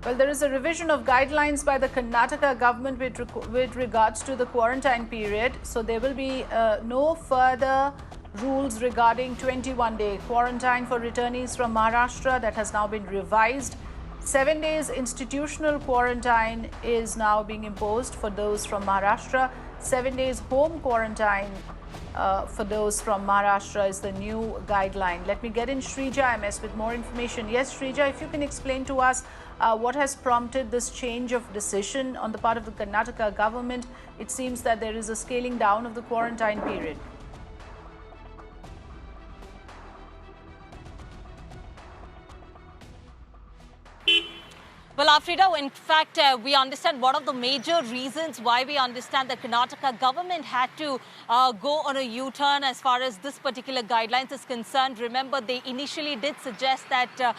Well, there is a revision of guidelines by the Karnataka government with regards to the quarantine period. So there will be no further rules regarding 21-day quarantine for returnees from Maharashtra. That has now been revised. 7 days institutional quarantine is now being imposed for those from Maharashtra. 7 days home quarantine for those from Maharashtra is the new guideline. Let me get in Shrija MS with more information. Yes, Shrija, if you can explain to us what has prompted this change of decision on the part of the Karnataka government. It seems that there is a scaling down of the quarantine period. Well, Afrida, in fact, we understand one of the major reasons why we understand the Karnataka government had to go on a U-turn as far as this particular guidelines is concerned. Remember, they initially did suggest that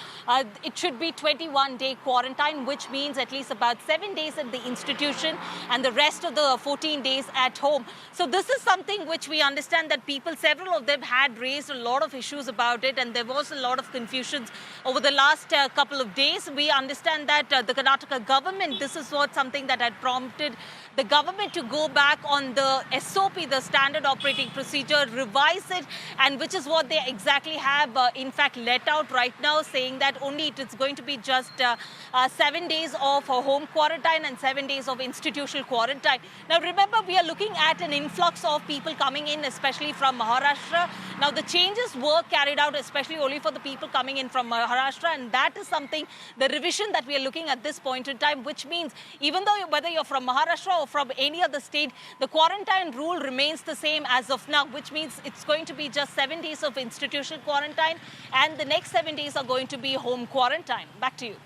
it should be 21-day quarantine, which means at least about 7 days at the institution and the rest of the 14 days at home. So this is something which we understand that people, several of them had raised a lot of issues about it, and there was a lot of confusions over the last couple of days. We understand that the Karnataka government, this is something that had prompted the government to go back on the SOP, the standard operating procedure, revise it, and which is what they exactly have in fact let out right now, saying that only it is going to be just 7 days of home quarantine and 7 days of institutional quarantine. Now remember, we are looking at an influx of people coming in, especially from Maharashtra. Now the changes were carried out especially only for the people coming in from Maharashtra, and that is something, the revision that we are looking at this point in time, which means even though whether you're from Maharashtra or from any other state, the quarantine rule remains the same as of now, which means it's going to be just 7 days of institutional quarantine and the next 7 days are going to be home quarantine. Back to you.